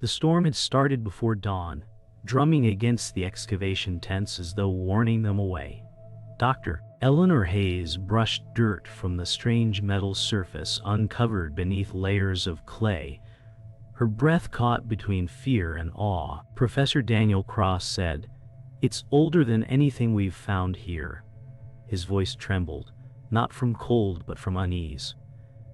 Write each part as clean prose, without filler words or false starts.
The storm had started before dawn, drumming against the excavation tents as though warning them away. Dr. Eleanor Hayes brushed dirt from the strange metal surface uncovered beneath layers of clay. Her breath caught between fear and awe. Professor Daniel Cross said, "It's older than anything we've found here." His voice trembled, not from cold but from unease.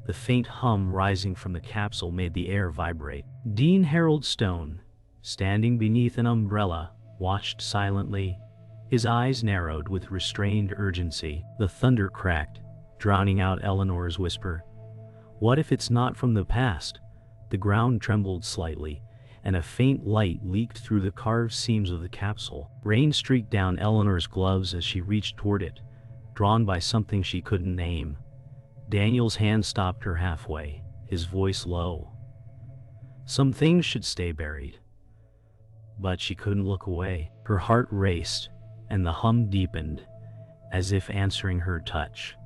The faint hum rising from the capsule made the air vibrate. Dean Harold Stone, standing beneath an umbrella, watched silently. His eyes narrowed with restrained urgency. The thunder cracked, drowning out Eleanor's whisper. "What if it's not from the past?" The ground trembled slightly, and a faint light leaked through the carved seams of the capsule. Rain streaked down Eleanor's gloves as she reached toward it, drawn by something she couldn't name. Daniel's hand stopped her halfway, his voice low. Some things should stay buried. But she couldn't look away. Her heart raced, and the hum deepened, as if answering her touch.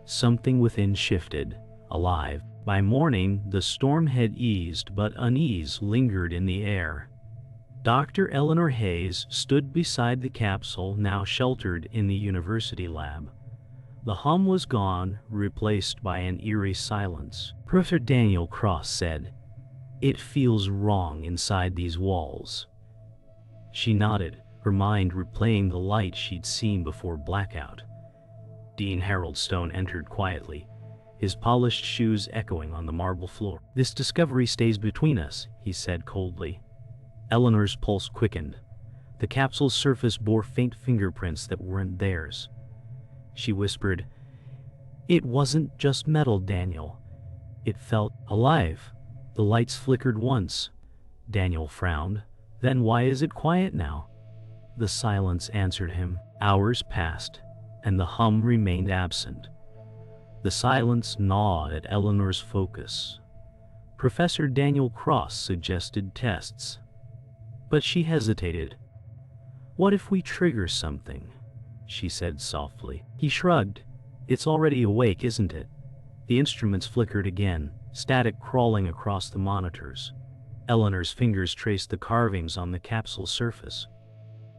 Something within shifted, alive. By morning, the storm had eased, but unease lingered in the air. Dr. Eleanor Hayes stood beside the capsule, now sheltered in the university lab. The hum was gone, replaced by an eerie silence. Professor Daniel Cross said, "It feels wrong inside these walls." She nodded, her mind replaying the light she'd seen before blackout. Dean Harold Stone entered quietly, his polished shoes echoing on the marble floor. "This discovery stays between us," he said coldly. Eleanor's pulse quickened. The capsule's surface bore faint fingerprints that weren't theirs. She whispered, "It wasn't just metal, Daniel. It felt alive." The lights flickered once. Daniel frowned. "Then why is it quiet now?" The silence answered him. Hours passed, and the hum remained absent. The silence gnawed at Eleanor's focus. Professor Daniel Cross suggested tests, but she hesitated. "What if we trigger something?" she said softly. He shrugged. "It's already awake, isn't it?" The instruments flickered again, static crawling across the monitors. Eleanor's fingers traced the carvings on the capsule's surface.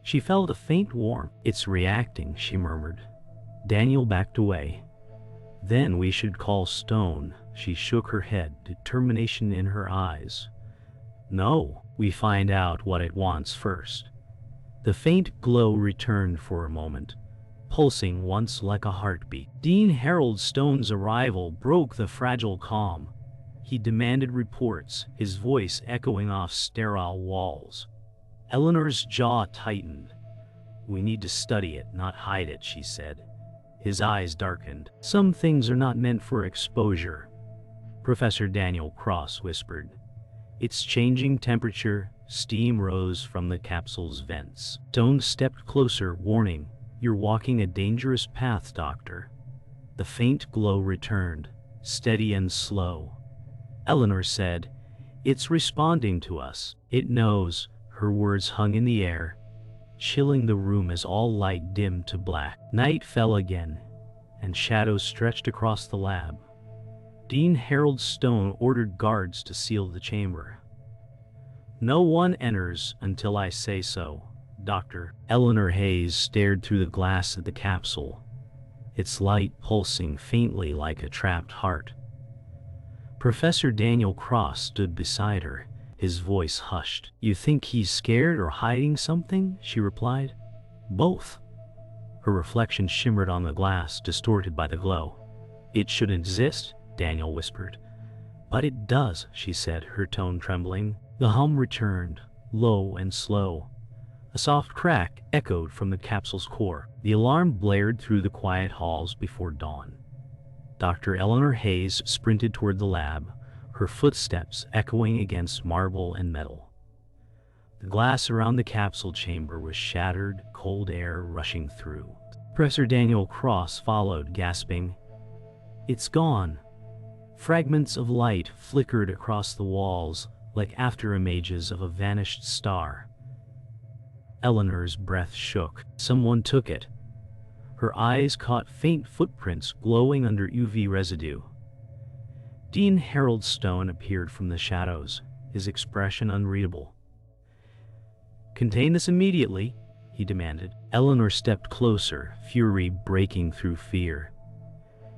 She felt a faint warmth. "It's reacting," she murmured. Daniel backed away. "Then we should call Stone." She shook her head, determination in her eyes. "No, we find out what it wants first." The faint glow returned for a moment, pulsing once like a heartbeat. Dean Harold Stone's arrival broke the fragile calm. He demanded reports, his voice echoing off sterile walls. Eleanor's jaw tightened. "We need to study it, not hide it," she said. His eyes darkened. "Some things are not meant for exposure," Professor Daniel Cross whispered. Its changing temperature, steam rose from the capsule's vents. Stone stepped closer, warning, "You're walking a dangerous path, Doctor." The faint glow returned, steady and slow. Eleanor said, "It's responding to us. It knows." Her words hung in the air, chilling the room as all light dimmed to black. Night fell again, and shadows stretched across the lab. Dean Harold Stone ordered guards to seal the chamber. "No one enters until I say so, Doctor." Eleanor Hayes stared through the glass at the capsule, its light pulsing faintly like a trapped heart. Professor Daniel Cross stood beside her, his voice hushed. "You think he's scared or hiding something?" she replied. "Both." Her reflection shimmered on the glass, distorted by the glow. "It shouldn't exist," Daniel whispered. "But it does," she said, her tone trembling. The hum returned, low and slow. A soft crack echoed from the capsule's core. The alarm blared through the quiet halls before dawn. Dr. Eleanor Hayes sprinted toward the lab, her footsteps echoing against marble and metal. The glass around the capsule chamber was shattered, cold air rushing through. Professor Daniel Cross followed, gasping, "It's gone." Fragments of light flickered across the walls, like afterimages of a vanished star. Eleanor's breath shook. Someone took it. Her eyes caught faint footprints glowing under UV residue. Dean Harold Stone appeared from the shadows, his expression unreadable. "Contain this immediately," he demanded. Eleanor stepped closer, fury breaking through fear.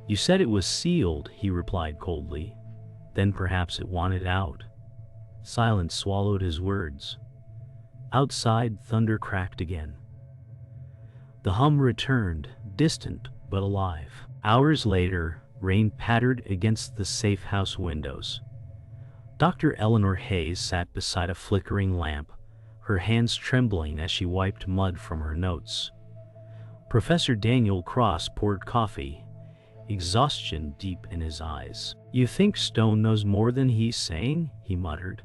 "You said it was sealed," he replied coldly. "Then perhaps it wanted out." Silence swallowed his words. Outside, thunder cracked again. The hum returned, distant but alive. Hours later, rain pattered against the safe house windows. Dr. Eleanor Hayes sat beside a flickering lamp, her hands trembling as she wiped mud from her notes. Professor Daniel Cross poured coffee, exhaustion deep in his eyes. "You think Stone knows more than he's saying?" he muttered.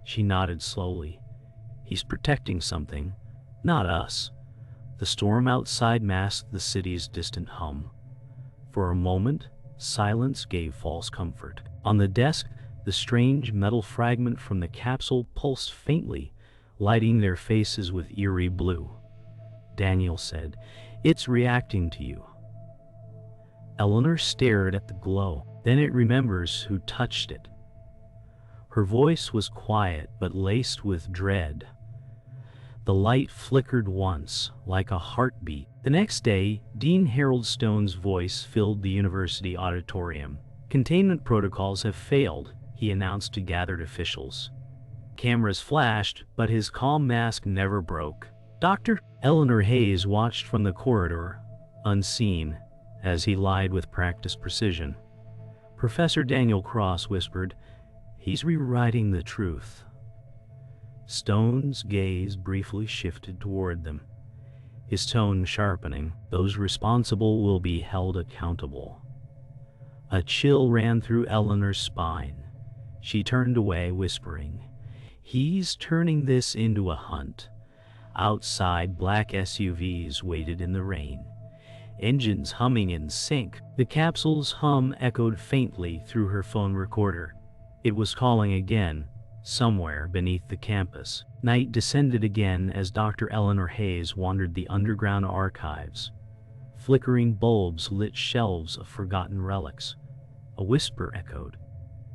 She nodded slowly. "He's protecting something, not us." The storm outside masked the city's distant hum. For a moment, silence gave false comfort. On the desk, the strange metal fragment from the capsule pulsed faintly, lighting their faces with eerie blue. Daniel said, "It's reacting to you." Eleanor stared at the glow. "Then it remembers who touched it." Her voice was quiet but laced with dread. The light flickered once, like a heartbeat. The next day, Dean Harold Stone's voice filled the university auditorium. "Containment protocols have failed," he announced to gathered officials. Cameras flashed, but his calm mask never broke. Dr. Eleanor Hayes watched from the corridor, unseen, as he lied with practiced precision. Professor Daniel Cross whispered, "He's rewriting the truth." Stone's gaze briefly shifted toward them, his tone sharpening. "Those responsible will be held accountable." A chill ran through Eleanor's spine. She turned away, whispering, "He's turning this into a hunt." Outside, black SUVs waited in the rain, engines humming in sync. The capsule's hum echoed faintly through her phone recorder. It was calling again, somewhere beneath the campus. Night descended again as Dr. Eleanor Hayes wandered the underground archives. Flickering bulbs lit shelves of forgotten relics. A whisper echoed.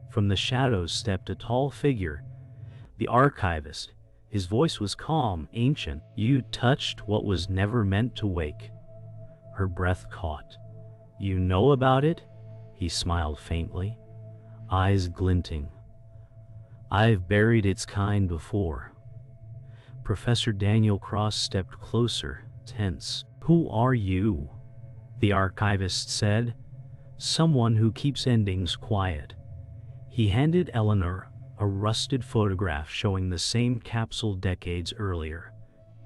From the shadows stepped a tall figure, the archivist. His voice was calm, ancient. "You touched what was never meant to wake." Her breath caught. "You know about it?" He smiled faintly, eyes glinting. "I've buried its kind before." Professor Daniel Cross stepped closer, tense. "Who are you?" the archivist said. "Someone who keeps endings quiet." He handed Eleanor a rusted photograph showing the same capsule decades earlier,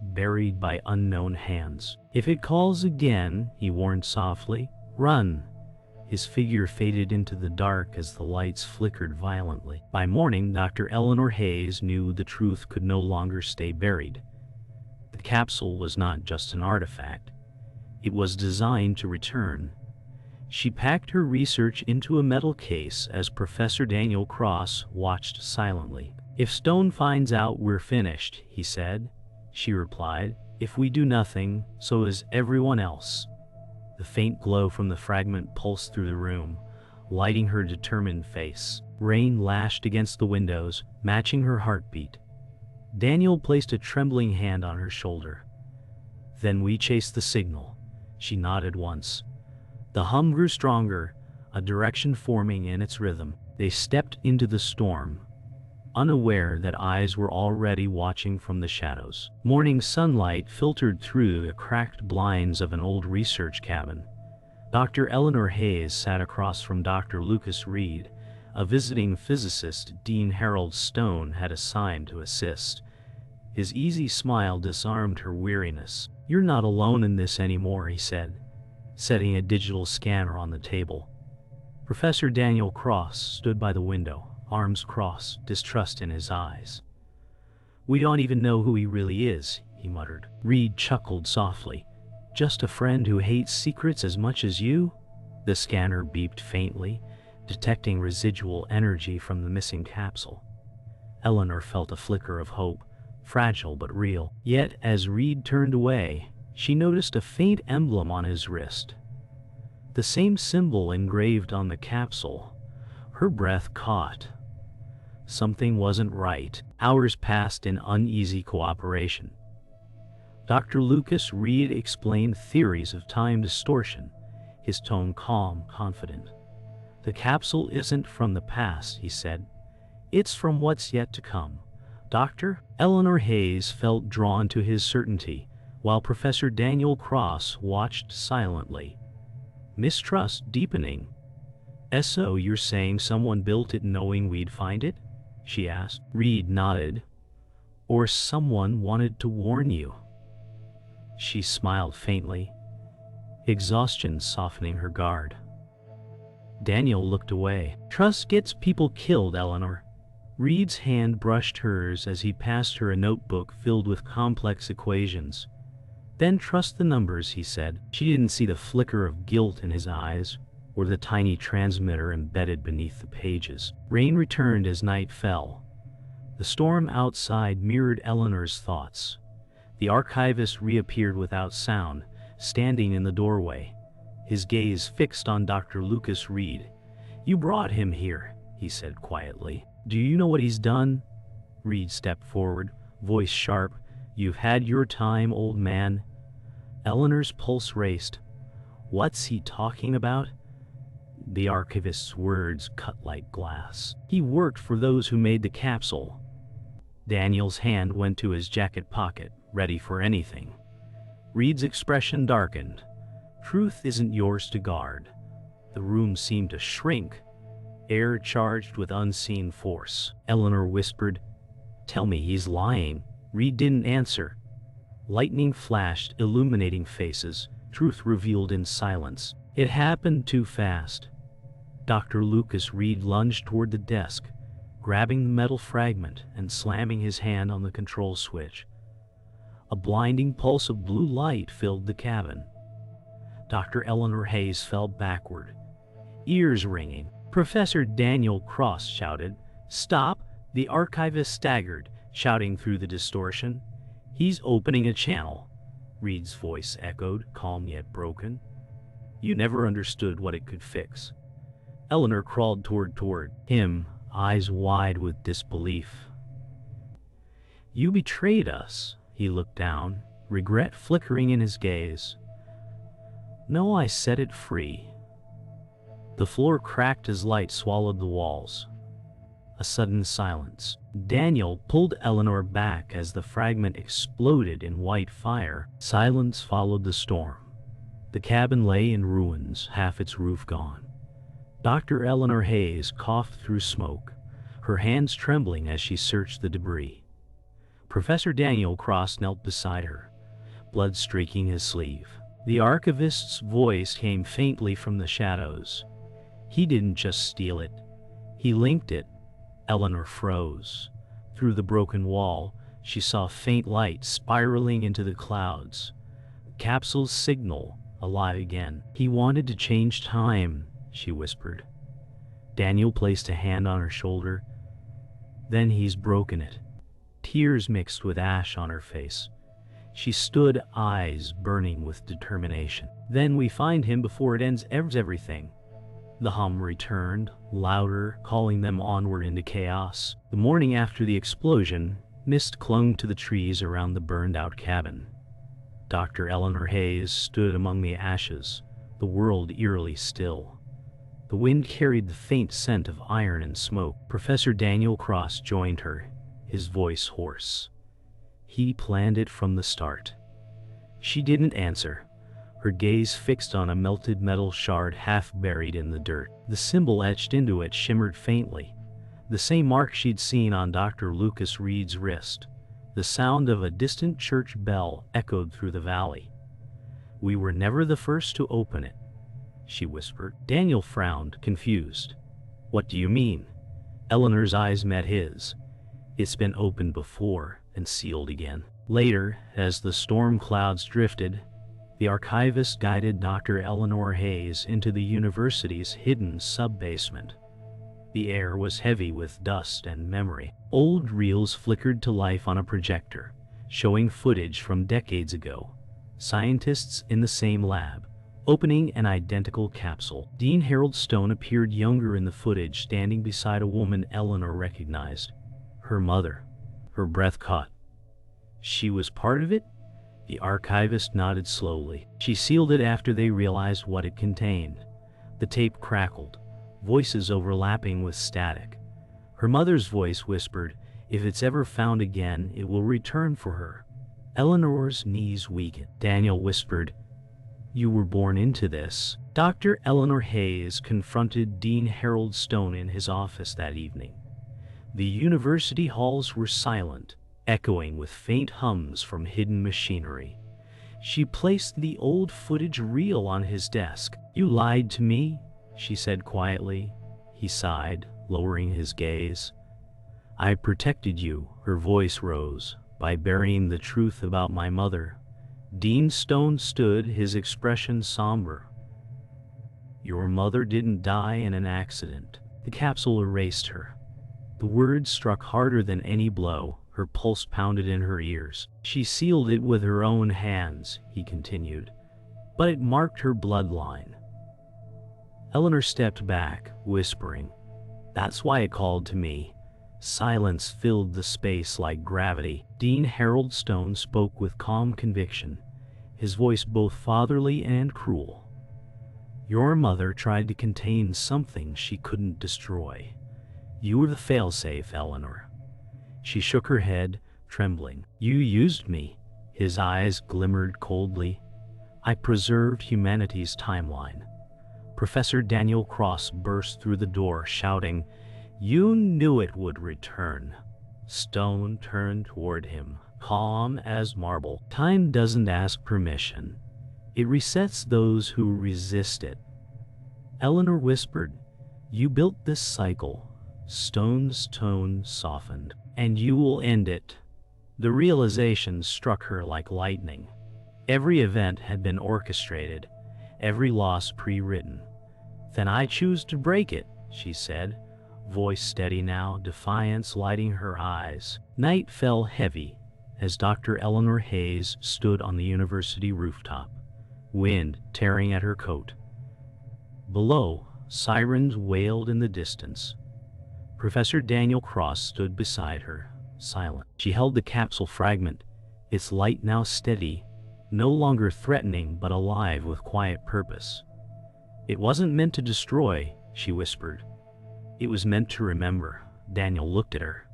buried by unknown hands. "If it calls again," he warned softly, "run." His figure faded into the dark as the lights flickered violently. By morning, Dr. Eleanor Hayes knew the truth could no longer stay buried. The capsule was not just an artifact. It was designed to return. She packed her research into a metal case as Professor Daniel Cross watched silently. "If Stone finds out, we're finished," he said. She replied, "If we do nothing, so is everyone else." The faint glow from the fragment pulsed through the room, lighting her determined face. Rain lashed against the windows, matching her heartbeat. Daniel placed a trembling hand on her shoulder. "Then we chase the signal." She nodded once. The hum grew stronger, a direction forming in its rhythm. They stepped into the storm, unaware that eyes were already watching from the shadows. Morning sunlight filtered through the cracked blinds of an old research cabin. Dr. Eleanor Hayes sat across from Dr. Lucas Reed, a visiting physicist Dean Harold Stone had assigned to assist. His easy smile disarmed her weariness. "You're not alone in this anymore," he said, setting a digital scanner on the table. Professor Daniel Cross stood by the window, arms crossed, distrust in his eyes. "We don't even know who he really is," he muttered. Reed chuckled softly. "Just a friend who hates secrets as much as you?" The scanner beeped faintly, detecting residual energy from the missing capsule. Eleanor felt a flicker of hope, fragile but real. Yet, as Reed turned away, she noticed a faint emblem on his wrist. The same symbol engraved on the capsule. Her breath caught. Something wasn't right. Hours passed in uneasy cooperation. Dr. Lucas Reed explained theories of time distortion, his tone calm, confident. The capsule isn't from the past, he said. It's from what's yet to come. Dr. Eleanor Hayes felt drawn to his certainty, while Professor Daniel Cross watched silently. Mistrust deepening. "So you're saying someone built it knowing we'd find it?" she asked. Reed nodded. "Or someone wanted to warn you." She smiled faintly, exhaustion softening her guard. Daniel looked away. "Trust gets people killed, Eleanor." Reed's hand brushed hers as he passed her a notebook filled with complex equations. "Then trust the numbers," he said. She didn't see the flicker of guilt in his eyes, or the tiny transmitter embedded beneath the pages. Rain returned as night fell. The storm outside mirrored Eleanor's thoughts. The archivist reappeared without sound, standing in the doorway, his gaze fixed on Dr. Lucas Reed. "You brought him here," he said quietly. "Do you know what he's done?" Reed stepped forward, voice sharp. "You've had your time, old man." Eleanor's pulse raced. "What's he talking about?" The archivist's words cut like glass. "He worked for those who made the capsule." Daniel's hand went to his jacket pocket, ready for anything. Reed's expression darkened. "Truth isn't yours to guard." The room seemed to shrink, air charged with unseen force. Eleanor whispered, "Tell me he's lying." Reed didn't answer. Lightning flashed, illuminating faces, truth revealed in silence. It happened too fast. Dr. Lucas Reed lunged toward the desk, grabbing the metal fragment and slamming his hand on the control switch. A blinding pulse of blue light filled the cabin. Dr. Eleanor Hayes fell backward, ears ringing. Professor Daniel Cross shouted, "Stop!" The archivist staggered, shouting through the distortion. "He's opening a channel." Reed's voice echoed, calm yet broken. "You never understood what it could fix." Eleanor crawled toward him, eyes wide with disbelief. "You betrayed us." He looked down, regret flickering in his gaze. "No, I set it free." The floor cracked as light swallowed the walls. A sudden silence. Daniel pulled Eleanor back as the fragment exploded in white fire. Silence followed the storm. The cabin lay in ruins, half its roof gone. Dr. Eleanor Hayes coughed through smoke, her hands trembling as she searched the debris. Professor Daniel Cross knelt beside her, blood streaking his sleeve. The archivist's voice came faintly from the shadows. "He didn't just steal it. He linked it." Eleanor froze. Through the broken wall, she saw faint light spiraling into the clouds. Capsule's signal, alive again. "He wanted to change time," she whispered. Daniel placed a hand on her shoulder. "Then he's broken it." Tears mixed with ash on her face. She stood, eyes burning with determination. "Then we find him before it ends everything." The hum returned, louder, calling them onward into chaos. The morning after the explosion, mist clung to the trees around the burned-out cabin. Dr. Eleanor Hayes stood among the ashes, the world eerily still. The wind carried the faint scent of iron and smoke. Professor Daniel Cross joined her, his voice hoarse. "He planned it from the start." She didn't answer, her gaze fixed on a melted metal shard half buried in the dirt. The symbol etched into it shimmered faintly, the same mark she'd seen on Dr. Lucas Reed's wrist. The sound of a distant church bell echoed through the valley. "We were never the first to open it," she whispered. Daniel frowned, confused. "What do you mean?" Eleanor's eyes met his. "It's been opened before and sealed again." Later, as the storm clouds drifted, the archivist guided Dr. Eleanor Hayes into the university's hidden sub-basement. The air was heavy with dust and memory. Old reels flickered to life on a projector, showing footage from decades ago. Scientists in the same lab, opening an identical capsule. Dean Harold Stone appeared younger in the footage, standing beside a woman Eleanor recognized. Her mother. Her breath caught. She was part of it? The archivist nodded slowly. She sealed it after they realized what it contained. The tape crackled, voices overlapping with static. Her mother's voice whispered, "If it's ever found again, it will return for her." Eleanor's knees weakened. Daniel whispered, "You were born into this." Dr. Eleanor Hayes confronted Dean Harold Stone in his office that evening. The university halls were silent, echoing with faint hums from hidden machinery. She placed the old footage reel on his desk. "You lied to me," she said quietly. He sighed, lowering his gaze. "I protected you," her voice rose, "by burying the truth about my mother." Dean Stone stood, his expression somber. "Your mother didn't die in an accident." The capsule erased her. The words struck harder than any blow. Her pulse pounded in her ears. "She sealed it with her own hands," he continued, "but it marked her bloodline." Eleanor stepped back, whispering, "That's why it called to me." Silence filled the space like gravity. Dean Harold Stone spoke with calm conviction, his voice both fatherly and cruel. "Your mother tried to contain something she couldn't destroy. You were the failsafe, Eleanor." She shook her head, trembling. "You used me." His eyes glimmered coldly. "I preserved humanity's timeline." Professor Daniel Cross burst through the door, shouting, "You knew it would return." Stone turned toward him, calm as marble. "Time doesn't ask permission. It resets those who resist it." Eleanor whispered, "You built this cycle." Stone's tone softened. "And you will end it." The realization struck her like lightning. Every event had been orchestrated, every loss pre-written. "Then I choose to break it," she said, voice steady now, defiance lighting her eyes. Night fell heavy as Dr. Eleanor Hayes stood on the university rooftop, wind tearing at her coat. Below, sirens wailed in the distance. Professor Daniel Cross stood beside her, silent. She held the capsule fragment, its light now steady, no longer threatening but alive with quiet purpose. "It wasn't meant to destroy," she whispered. "It was meant to remember." Daniel looked at her,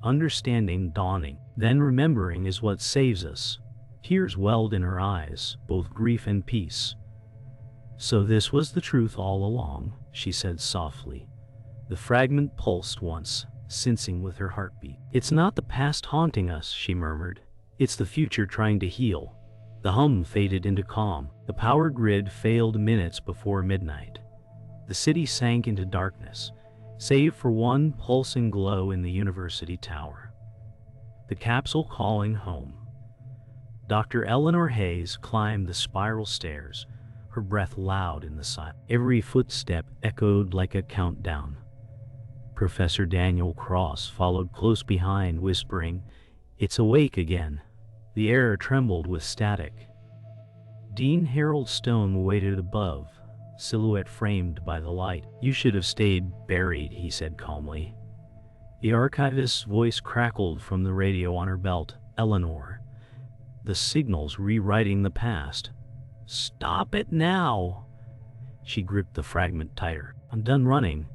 understanding dawning. "Then remembering is what saves us." Tears welled in her eyes, both grief and peace. "So this was the truth all along," she said softly. The fragment pulsed once, sensing with her heartbeat. "It's not the past haunting us," she murmured. "It's the future trying to heal." The hum faded into calm. The power grid failed minutes before midnight. The city sank into darkness, save for one pulsing glow in the university tower. The capsule calling home. Dr. Eleanor Hayes climbed the spiral stairs, her breath loud in the silence. Every footstep echoed like a countdown. Professor Daniel Cross followed close behind, whispering, "It's awake again." The air trembled with static. Dean Harold Stone waited above, silhouette framed by the light. "You should have stayed buried," he said calmly. The archivist's voice crackled from the radio on her belt. "Eleanor, the signal's rewriting the past." "Stop it now!" She gripped the fragment tighter. "I'm done running."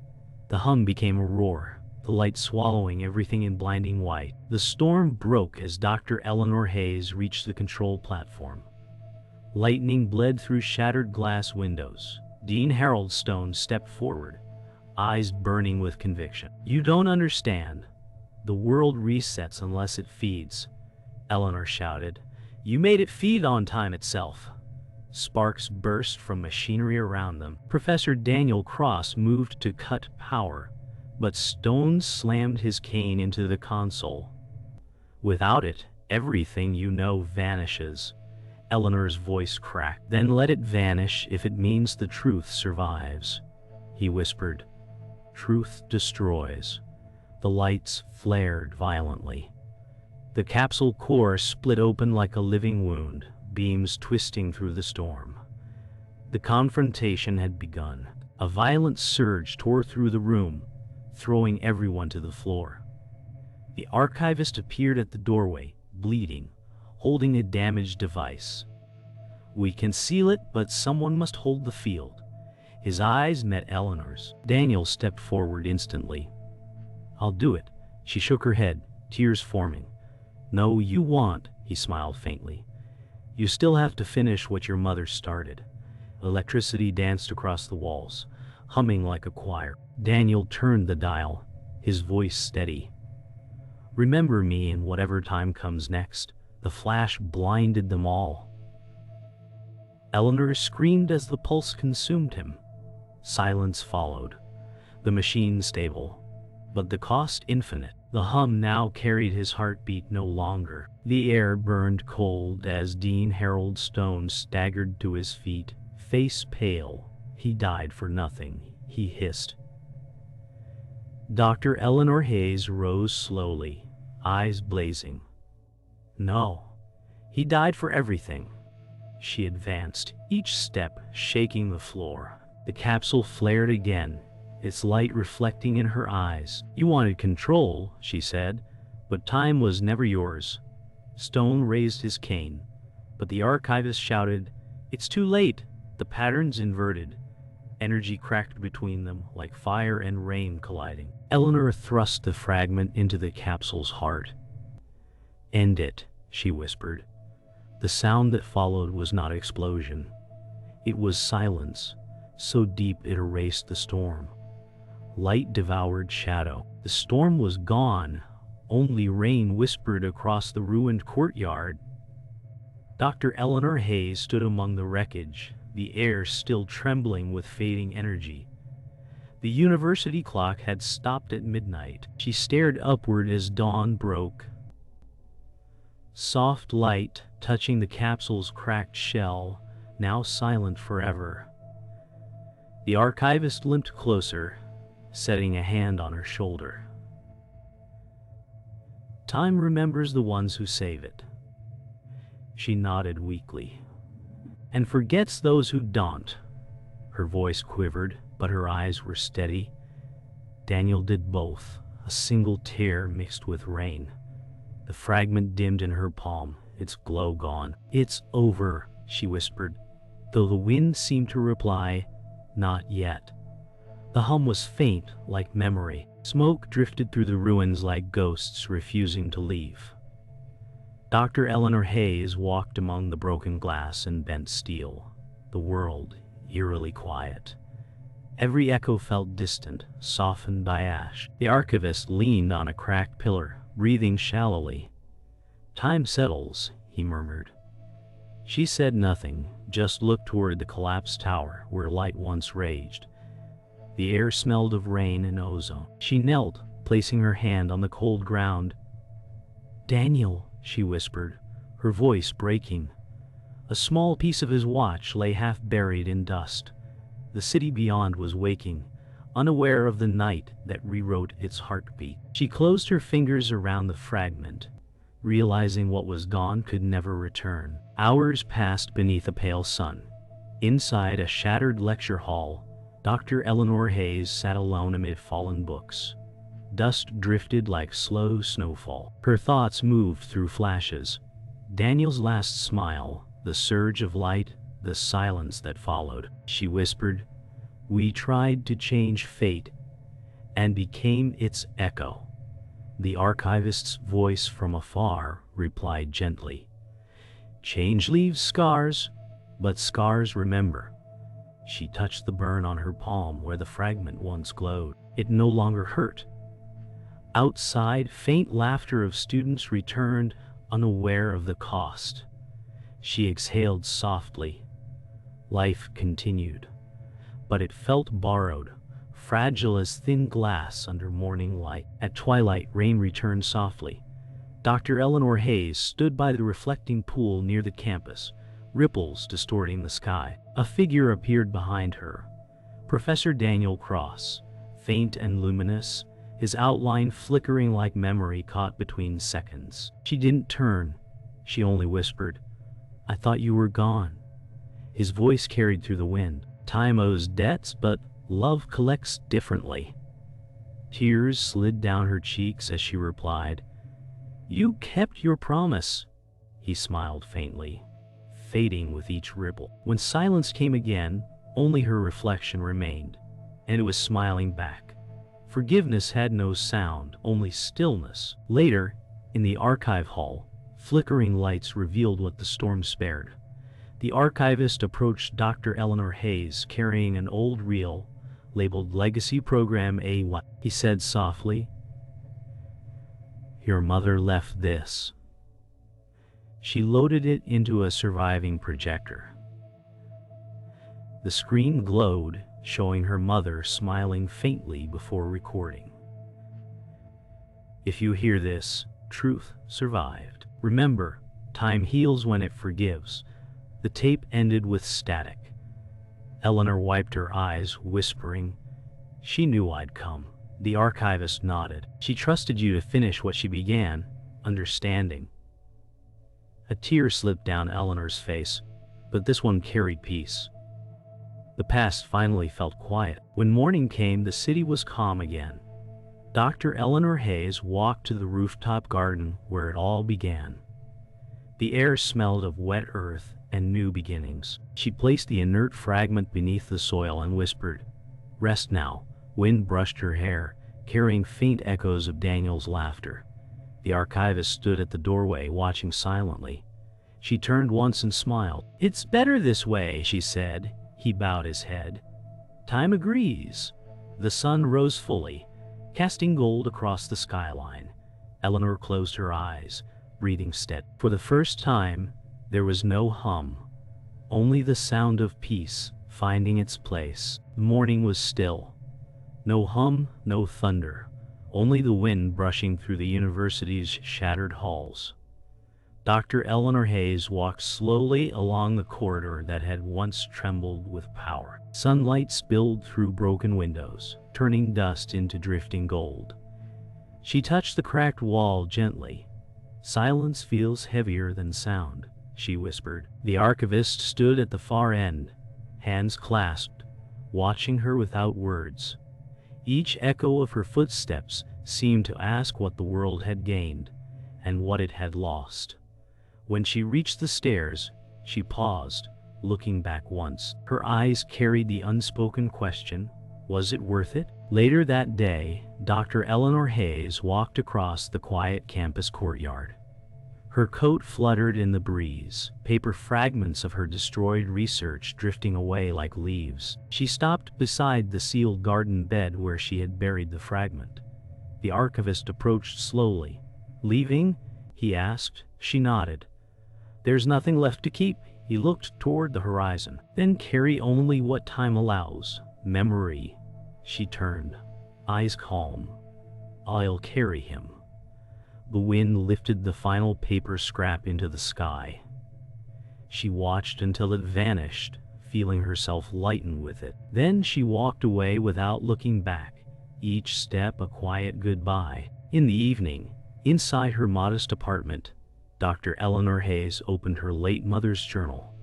The hum became a roar, the light swallowing everything in blinding white. The storm broke as Dr. Eleanor Hayes reached the control platform. Lightning bled through shattered glass windows. Dean Harold Stone stepped forward, eyes burning with conviction. "You don't understand. The world resets unless it feeds," Eleanor shouted. "You made it feed on time itself." Sparks burst from machinery around them. Professor Daniel Cross moved to cut power, but Stone slammed his cane into the console. "Without it, everything you know vanishes." Eleanor's voice cracked. "Then let it vanish if it means the truth survives," he whispered. "Truth destroys." The lights flared violently. The capsule core split open like a living wound, beams twisting through the storm. The confrontation had begun. A violent surge tore through the room, throwing everyone to the floor. The archivist appeared at the doorway, bleeding, holding a damaged device. "We can seal it, but someone must hold the field." His eyes met Eleanor's. Daniel stepped forward instantly. "I'll do it." She shook her head, tears forming. "No, you won't," he smiled faintly. "You still have to finish what your mother started." Electricity danced across the walls, humming like a choir. Daniel turned the dial, his voice steady. "Remember me in whatever time comes next." The flash blinded them all. Eleanor screamed as the pulse consumed him. Silence followed, the machine stable, but the cost infinite. The hum now carried his heartbeat no longer. The air burned cold as Dean Harold Stone staggered to his feet, face pale. "He died for nothing," he hissed. Dr. Eleanor Hayes rose slowly, eyes blazing. "No, he died for everything." She advanced, each step shaking the floor. The capsule flared again, its light reflecting in her eyes. "You wanted control," she said, "but time was never yours." Stone raised his cane, but the archivist shouted, "It's too late!" The patterns inverted. Energy cracked between them, like fire and rain colliding. Eleanor thrust the fragment into the capsule's heart. "End it," she whispered. The sound that followed was not explosion. It was silence, so deep it erased the storm. Light devoured shadow. The storm was gone. Only rain whispered across the ruined courtyard. Dr. Eleanor Hayes stood among the wreckage, the air still trembling with fading energy. The university clock had stopped at midnight. She stared upward as dawn broke. Soft light touching the capsule's cracked shell, now silent forever. The archivist limped closer, setting a hand on her shoulder. "Time remembers the ones who save it." She nodded weakly. "And forgets those who don't." Her voice quivered, but her eyes were steady. Daniel did both, a single tear mixed with rain. The fragment dimmed in her palm, its glow gone. "It's over," she whispered, though the wind seemed to reply, "Not yet." The hum was faint, like memory. Smoke drifted through the ruins like ghosts refusing to leave. Dr. Eleanor Hayes walked among the broken glass and bent steel, the world eerily quiet. Every echo felt distant, softened by ash. The archivist leaned on a cracked pillar, breathing shallowly. "Time settles," he murmured. She said nothing, just looked toward the collapsed tower where light once raged. The air smelled of rain and ozone. She knelt, placing her hand on the cold ground. "Daniel," she whispered, her voice breaking. A small piece of his watch lay half buried in dust. The city beyond was waking, unaware of the night that rewrote its heartbeat. She closed her fingers around the fragment, realizing what was gone could never return. Hours passed beneath a pale sun. Inside a shattered lecture hall, Dr. Eleanor Hayes sat alone amid fallen books. Dust drifted like slow snowfall. Her thoughts moved through flashes. Daniel's last smile, the surge of light, the silence that followed. She whispered, "We tried to change fate, and became its echo." The archivist's voice from afar replied gently, "Change leaves scars, but scars remember." She touched the burn on her palm where the fragment once glowed. It no longer hurt. Outside, faint laughter of students returned, unaware of the cost. She exhaled softly. Life continued, but it felt borrowed, fragile as thin glass under morning light. At twilight, rain returned softly. Dr. Eleanor Hayes stood by the reflecting pool near the campus, ripples distorting the sky. A figure appeared behind her. Professor Daniel Cross, faint and luminous, his outline flickering like memory caught between seconds. She didn't turn. She only whispered, "I thought you were gone." His voice carried through the wind. Time owes debts, but love collects differently. Tears slid down her cheeks as she replied, "You kept your promise." He smiled faintly, fading with each ripple. When silence came again, only her reflection remained, and it was smiling back. Forgiveness had no sound, only stillness. Later, in the archive hall, flickering lights revealed what the storm spared. The archivist approached Dr. Eleanor Hayes, carrying an old reel labeled Legacy Program A1. He said softly, "Your mother left this." She loaded it into a surviving projector. The screen glowed, showing her mother smiling faintly before recording. "If you hear this, truth survived. Remember, time heals when it forgives." The tape ended with static. Eleanor wiped her eyes, whispering, "She knew I'd come." The archivist nodded. "She trusted you to finish what she began, understanding." A tear slipped down Eleanor's face, but this one carried peace. The past finally felt quiet. When morning came, the city was calm again. Dr. Eleanor Hayes walked to the rooftop garden where it all began. The air smelled of wet earth and new beginnings. She placed the inert fragment beneath the soil and whispered, "Rest now." Wind brushed her hair, carrying faint echoes of Daniel's laughter. The archivist stood at the doorway, watching silently. She turned once and smiled. "It's better this way," she said. He bowed his head. "Time agrees." The sun rose fully, casting gold across the skyline. Eleanor closed her eyes, breathing steady. For the first time, there was no hum, only the sound of peace finding its place. The morning was still. No hum, no thunder, only the wind brushing through the university's shattered halls. Dr. Eleanor Hayes walked slowly along the corridor that had once trembled with power. Sunlight spilled through broken windows, turning dust into drifting gold. She touched the cracked wall gently. "Silence feels heavier than sound," she whispered. The archivist stood at the far end, hands clasped, watching her without words. Each echo of her footsteps seemed to ask what the world had gained and what it had lost. When she reached the stairs, she paused, looking back once. Her eyes carried the unspoken question, was it worth it? Later that day, Dr. Eleanor Hayes walked across the quiet campus courtyard. Her coat fluttered in the breeze, paper fragments of her destroyed research drifting away like leaves. She stopped beside the sealed garden bed where she had buried the fragment. The archivist approached slowly. "Leaving?" he asked. She nodded. "There's nothing left to keep." He looked toward the horizon. "Then carry only what time allows. Memory." She turned, eyes calm. "I'll carry him." The wind lifted the final paper scrap into the sky. She watched until it vanished, feeling herself lighten with it. Then she walked away without looking back, each step a quiet goodbye. In the evening, inside her modest apartment, Dr. Eleanor Hayes opened her late mother's journal.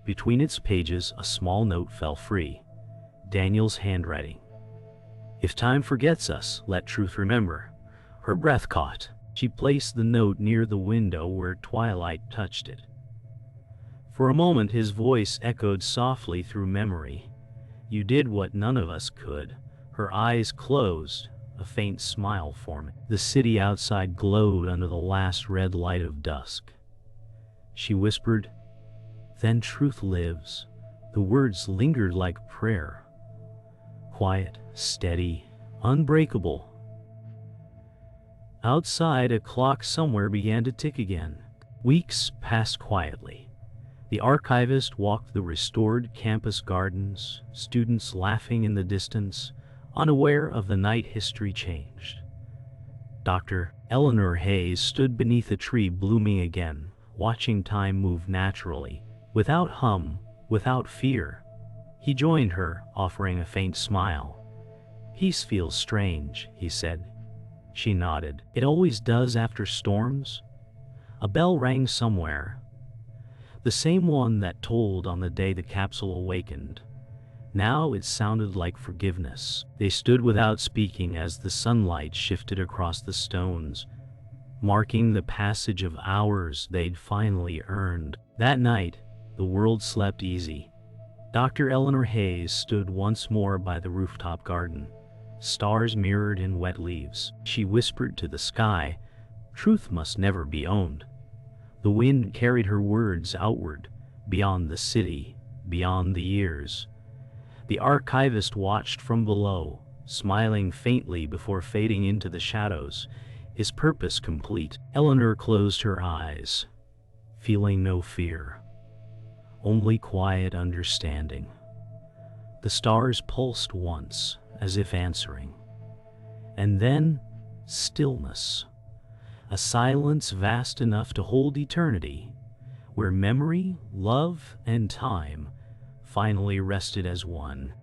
Between its pages, a small note fell free. Daniel's handwriting. "If time forgets us, let truth remember." Her breath caught. She placed the note near the window where twilight touched it. For a moment his voice echoed softly through memory. "You did what none of us could." Her eyes closed, a faint smile forming. The city outside glowed under the last red light of dusk. She whispered, "Then truth lives." The words lingered like prayer. Quiet, steady, unbreakable. Outside, a clock somewhere began to tick again. Weeks passed quietly. The archivist walked the restored campus gardens, students laughing in the distance, unaware of the night history changed. Dr. Eleanor Hayes stood beneath a tree blooming again, watching time move naturally, without hum, without fear. He joined her, offering a faint smile. "Peace feels strange," he said. She nodded. "It always does after storms." A bell rang somewhere. The same one that told on the day the capsule awakened. Now it sounded like forgiveness. They stood without speaking as the sunlight shifted across the stones, marking the passage of hours they'd finally earned. That night, the world slept easy. Dr. Eleanor Hayes stood once more by the rooftop garden, stars mirrored in wet leaves. She whispered to the sky, "Truth must never be owned." The wind carried her words outward, beyond the city, beyond the years. The archivist watched from below, smiling faintly before fading into the shadows, his purpose complete. Eleanor closed her eyes, feeling no fear, only quiet understanding. The stars pulsed once, as if answering. And then, stillness. A silence vast enough to hold eternity, where memory, love, and time finally rested as one.